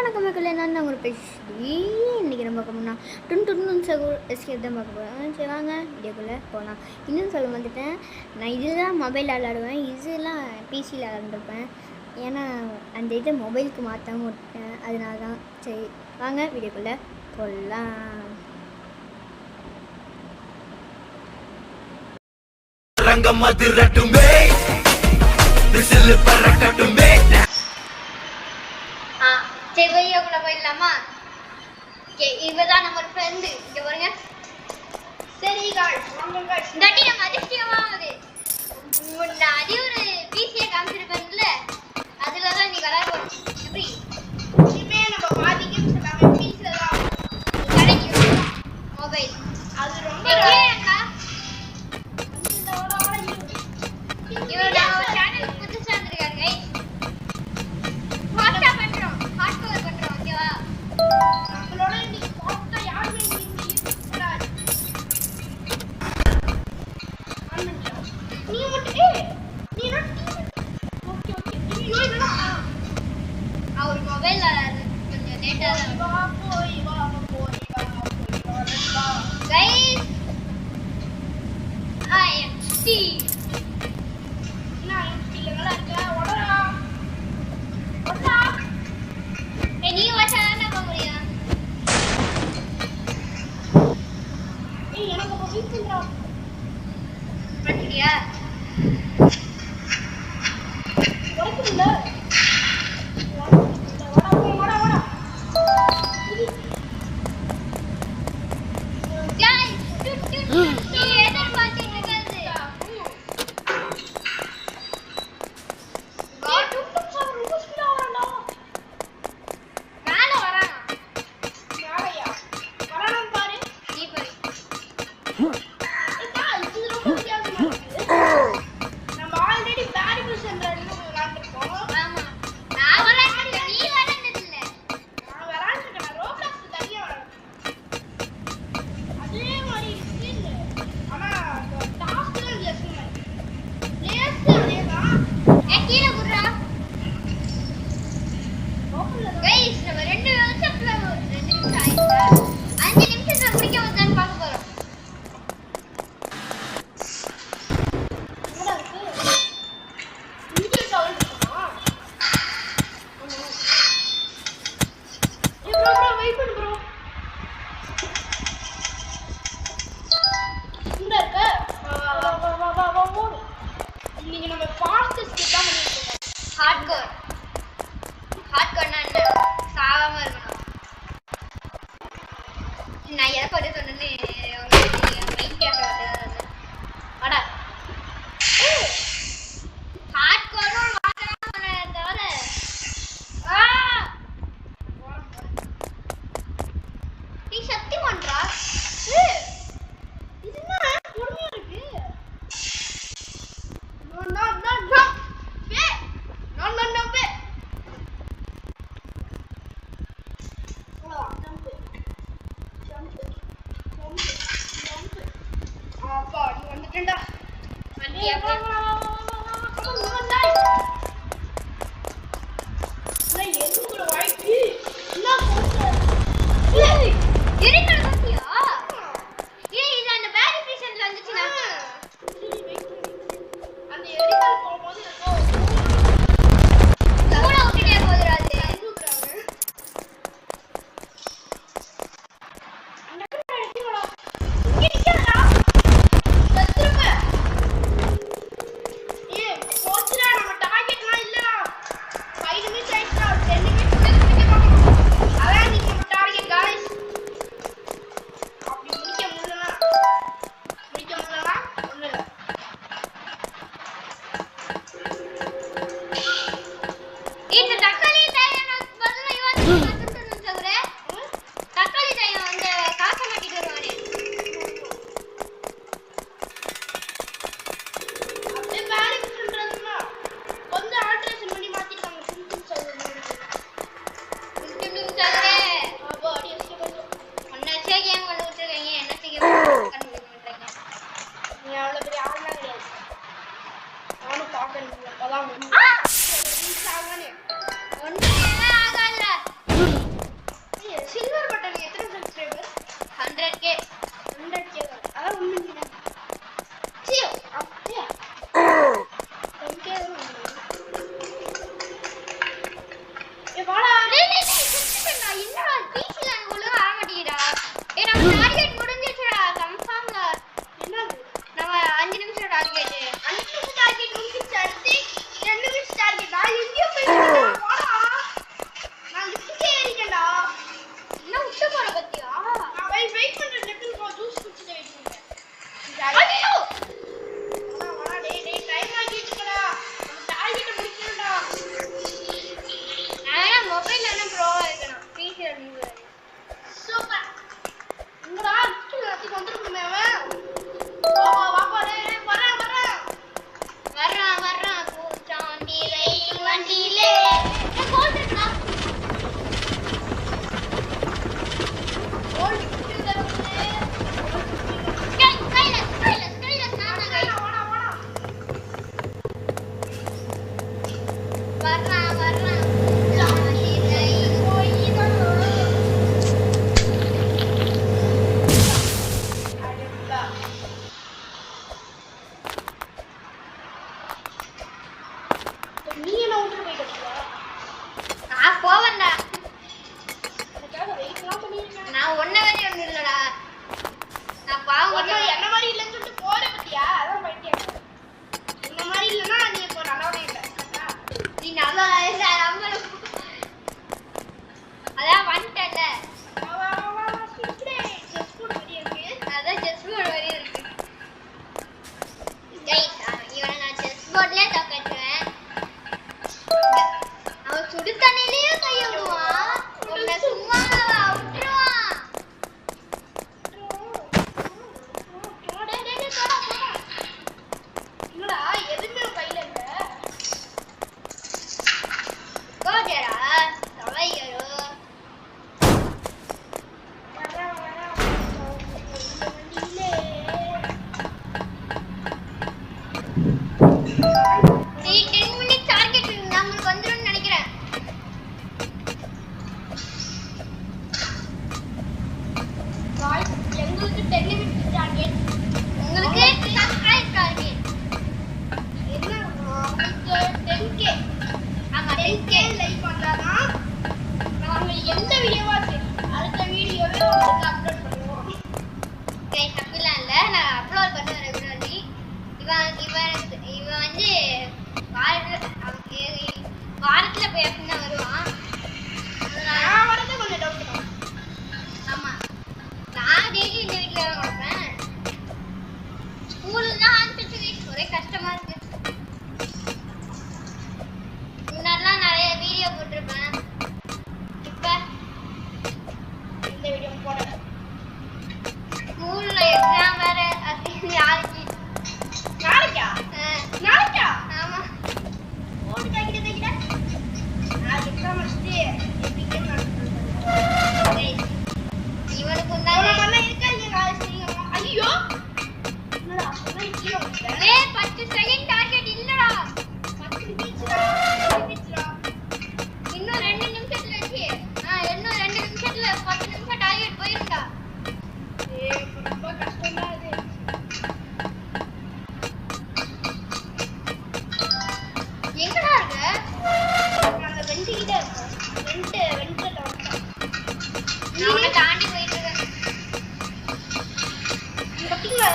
வணக்கம் மக்கள், என்னென்ன ஒரு பேசி இன்றைக்கி நம்ம பார்க்கணும்னா எஸ்கேப் தான் பார்க்க போகிறோம். சரி வாங்க வீடியோக்குள்ளே போகலாம். இன்னும் சொல்ல வந்துட்டேன், நான் இதுதான் மொபைல் விளாடுவேன், இதெல்லாம் பிசியில் விளாண்டுருப்பேன். ஏன்னா அந்த இதை மொபைலுக்கு மாற்றாமல் விட்டேன், அதனால தான். சரி வாங்க வீடியோக்குள்ளே போகலாம். சரி வீடியோக்குள்ள போயிடலாமா? இவதான் நம்ம ஃப்ரெண்டு. இங்க பாருங்க. சரி गाइस, வாங்க गाइस. டட்டி நம்ம அதிர்ஷ்டமாவது. முன்னாடி ஒரு பிசியை காமிச்சிருக்கேன்ல, அதுல தான் நீ விளையாட போறீங்க. எப்படி? இனிமே நம்ம பாதி கேம்ஸ் எல்லாமே பிசில தான் கிடைக்கும். மொபைல் அது ரொம்ப ஏன்டா இவரோட சேனல் புதுசா வந்திருக்காரு गाइस. வாட்ஸ்அப் பண்றோம், ஹார்ட்கோர் பண்றோம். ஓகேவா? நம்மளோட நீ பாத்தா யாருமே கூடாது. நீ மட்டும் நீ ஓகே நீ யோசிடா. அவர் மொபைல்ல கொஞ்சம் லேட்டா தான் போய் வா गाइस. I am Steve. ஹார்ட்கோர்னா என்ன? சாவாம இருக்கணும். நான் எதை பத்தி சொன்னேன்னு உங்களுக்கு மைண்ட் கேட்க வாடா. ஹார்ட்கோரும் வாங்கலாம் தவிர நீ சக்தி பண்றா. இது என்ன பொறுமையா இருக்கு? போயிடுச்சு. இன்னும் 2 நிமிஷத்துல 10 நிமிஷம் டார்கெட் போயிரும்டா. ரொம்ப கஷ்டம்டா இது. எங்கடா இருக்க? அந்த வெண்டிக்கிட்டே இருக்கோம். வெண்டில வந்து நான் தாண்டி போயிட்டு இருக்கேன். பார்த்தீங்களா?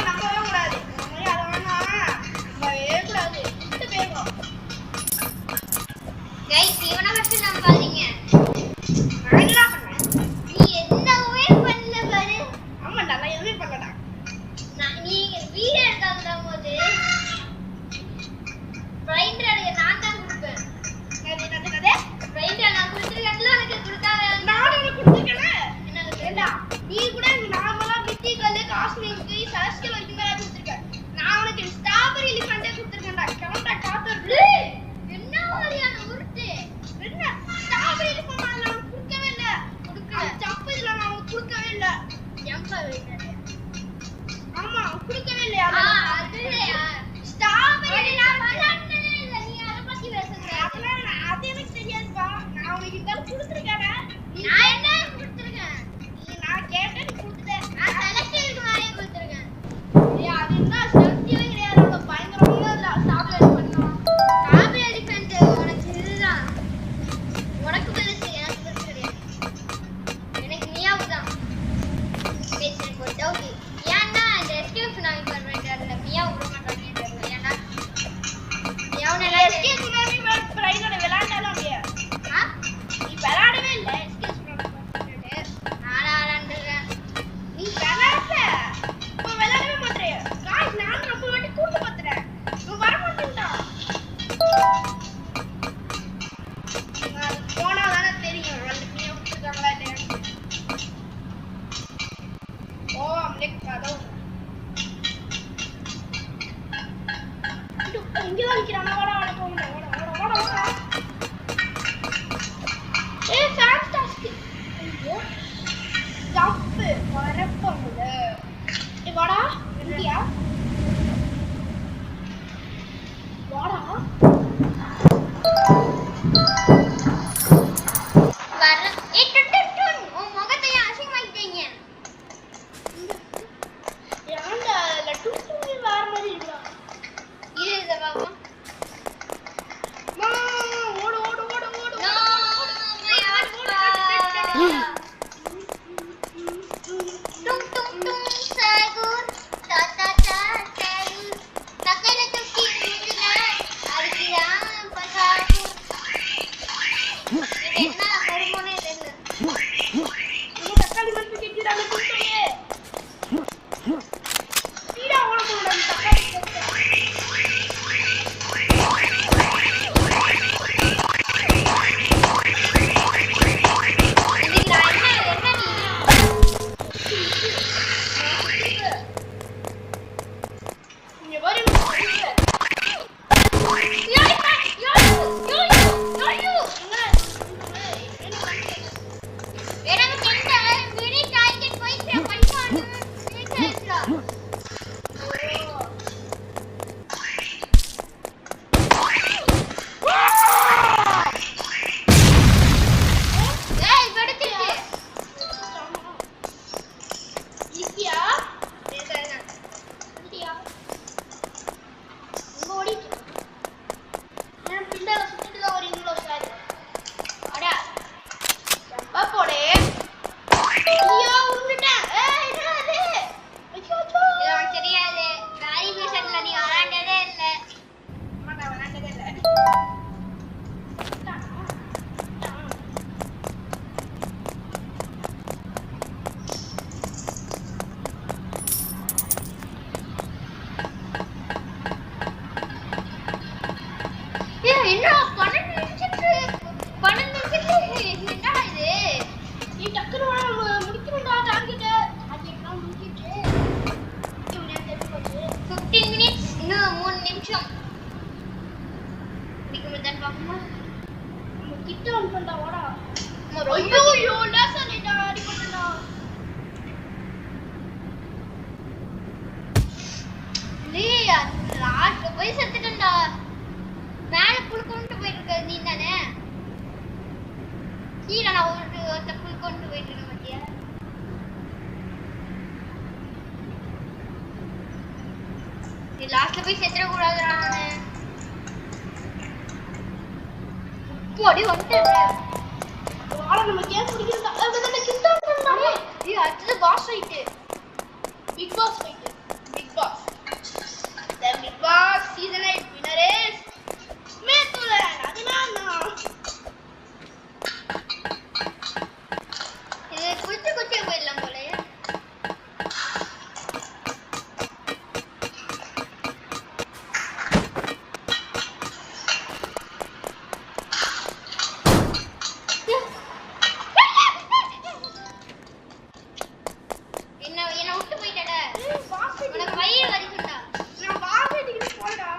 நம்பவே கூடாது. அதை வேணா நம்பவே கூடாது. விட்டு போயிடும். கைஸ் இவனை ஃபர்ஸ்ட் நம்பாதீங்க. நான் என்ன பண்ணேன்? நீ என்னவே பண்ணல பாரு. ஆமாண்டா நான் எதுவுமே பண்ணலடா. நீங்க வீடியோ எடுக்காத போது பிரைண்டர் எடுக்க நான் தான் கொடுப்பேன். என்னது? பிரைண்டர் நான் கொடுத்துருக்கேன்ல உனக்கு கொடுக்காத. நானும் உனக்கு கொடுத்துருக்கேன். என்னது ஏண்டா நீ கூட நார்மலா மித்திகல் காஸ்மிக்கு சரஸ்கல் வரைக்கும் தான் கொடுத்துருக்கேன். நான் உனக்கு ஸ்ட்ராபெரி எலிஃபண்டே கொடுத்துருக்கேன்டா. கிளம்பா காத்தோடு. என்ன மாதிரியான உருட்டு? என்ன ஸ்ட்ராபெரி எலிஃபண்ட் நான் கொடுக்கவே இல்ல. ஜம்ப் இதுல நான் கொடுக்கவே இல்ல. ஜம்ப் வைக்கிறேன். ஆமா கொடுக்கவே இல்லையா? அதுலயா? ஸ்ட்ராபெரி நான் விளையாடவே இல்ல. நீ அத பத்தி பேசுற. அது எனக்கு தெரியாதுப்பா. நான் உனக்கு இதெல்லாம் கொடுத்துருக்கேன்டா. நான் என்ன கொடுத்துருக்கேன்? நான் கேட்டேன் நீ கொடுத்துட்டேன். நான் செலக்ஷனுக்கு மேலே கொடுத்துருக்கேன். அது என்ன சக்தியே கிடையாது. அவ்வளோ பயங்கரமா இல்லை ஸ்ட்ராபெரி எலிஃபண்ட். ஸ்ட்ராபெரி எலிஃபண்ட் உனக்கு இதுதான். உனக்கு பெருசு எனக்கு பெருசு கிடையாது. எனக்கு மியாவு தான். பேசுறேன் ஒரு டவுட். ஏன்னா இந்த எஸ்கேப் நான் பண்ணுறேன் தெரியல. மியாவு விட மாட்டாங்க தெரியல. ஏன்னா மியாவுனால எஸ்கேப் சுனாமி பிரைடோட விளையாண்டாலும் அப்படியே நீ விளையாடவே இல்லை. எஸ்கேப் சுனாமி நானா விளையாண்டுருக்கேன். நீ விளையாட இப்போ விளையாடவே மாட்டேன். காய்ஸ் நான் ரொம்ப வாட்டி கூட்டு பார்த்துறேன். நீ வர மாட்டேன்டா. போனா தானே தெரியும் அந்த பிள்ளைய விட்டுருக்காங்களா இல்லையா. ஓ அம்லேக் கதவு இங்கே வலிக்கிறானா. ஓட ஓட போங்க. ஓட ஓட ஓட. ஃபேன்டாஸ்டிக். ஐயோ ஜம்ப் வரப்போகுது. வாடா இந்தியா வாடா. வர டுன் உன் முகத்தை அசிங்கமாக்கிட்டீங்க. ஏன்டா லட்டு வேற மாதிரி இருக்கா. இது பாப்போம். ஓடு ஓடு ஓடு ஓடு. No, my heart. Tung tung tung sagur, ta ta ta sagur. Takailah tuki mula, adikiran pasagur. Ini என்ன ஹார்மோனே தெரியல. நம்ம தக்காளி மரத்து கிட்டிடாம குடுத்தே. சீடா ஓட போறோம் தக்காளி மரத்து. கீழே நான் ஒரு தப்பு கொண்டு போயிட்டு இருக்கேன் பாத்தியா? நீ லாஸ்ட்ல போய் செத்துற கூடாதுடா நானு. போடி வந்துட்டேன். ஆனா நம்ம கேம் முடிக்கிறதா அதுதானே கிட்ட வந்தானே. ஏய் அடுத்து boss fight. Big boss fight. Big boss. The Big Boss season 8 winner is Methulan. அதுதான் இது குச்சி குச்சி போயிடலாம் போல. என்ன விட்டு போயிட்டட. உனக்கு வயிறு வலிக்குண்டா. நான் பாஸ் அடிக்கிட்டு போடா.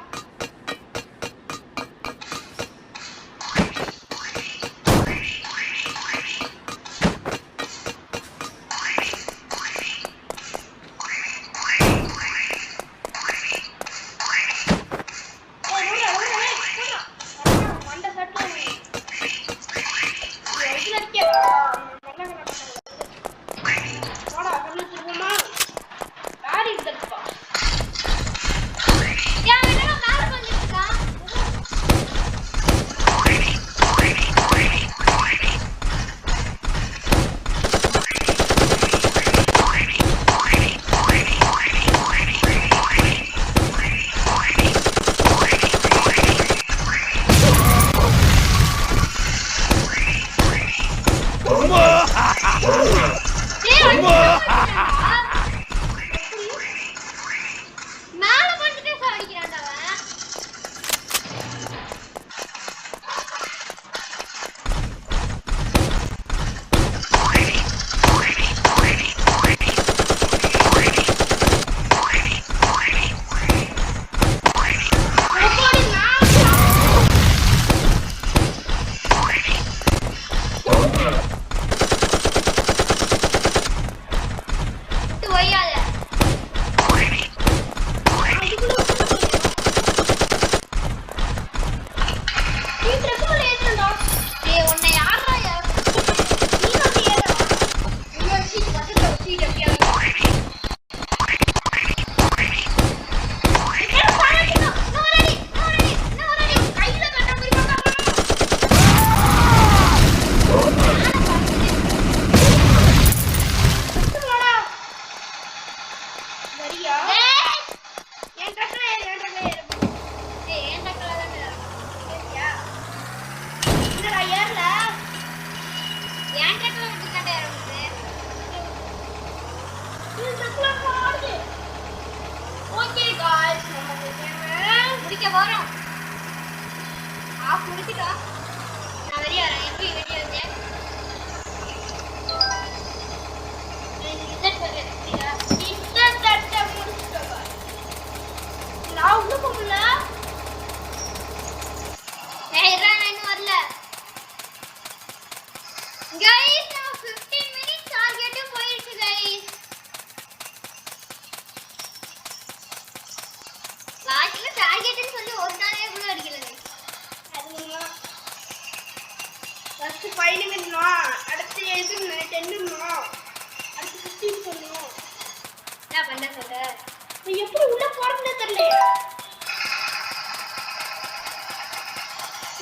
எப்படி உள்ள போறதுன்னு தெரியல.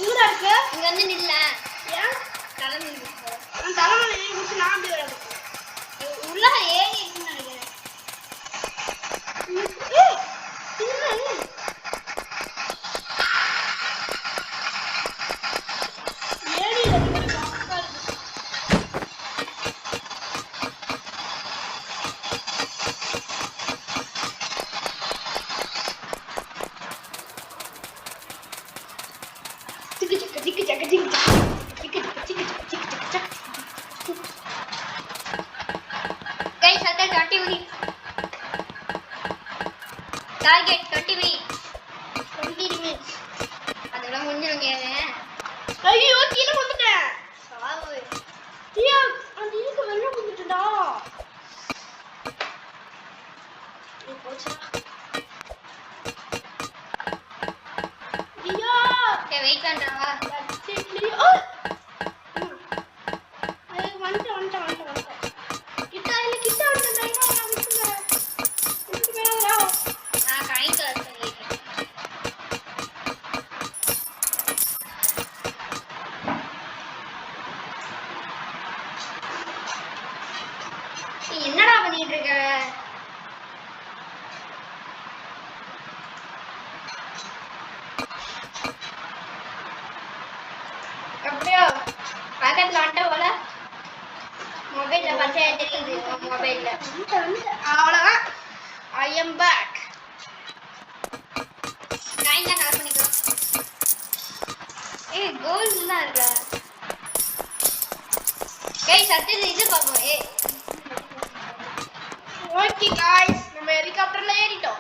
ஊரா இருக்கு இங்க வந்து நில்ல. ஏன் தலைமை இருக்கு. நான் தலைமையில ஏறி குச்சி நான் அப்படி வரேன். உள்ள ஏறி இருக்குன்னு நினைக்கிறேன். பண்ணிட்டு இருக்க? எப்படியோ பக்கத்துல வந்துட்ட போல. மொபைல்ல பார்த்தா தெரியுது. மொபைல்ல அவ்வளவுதான். I am back. லைன்ல கவர் பண்ணிக்கோ. ஏய் கோல்ட் தான் இருக்கா? ஏய் சத்தியது இது பாப்போம். ஏய் ஓகே गाइस, நம்ம ஹெலிகாப்டர்ல ஏறிட்டோம்.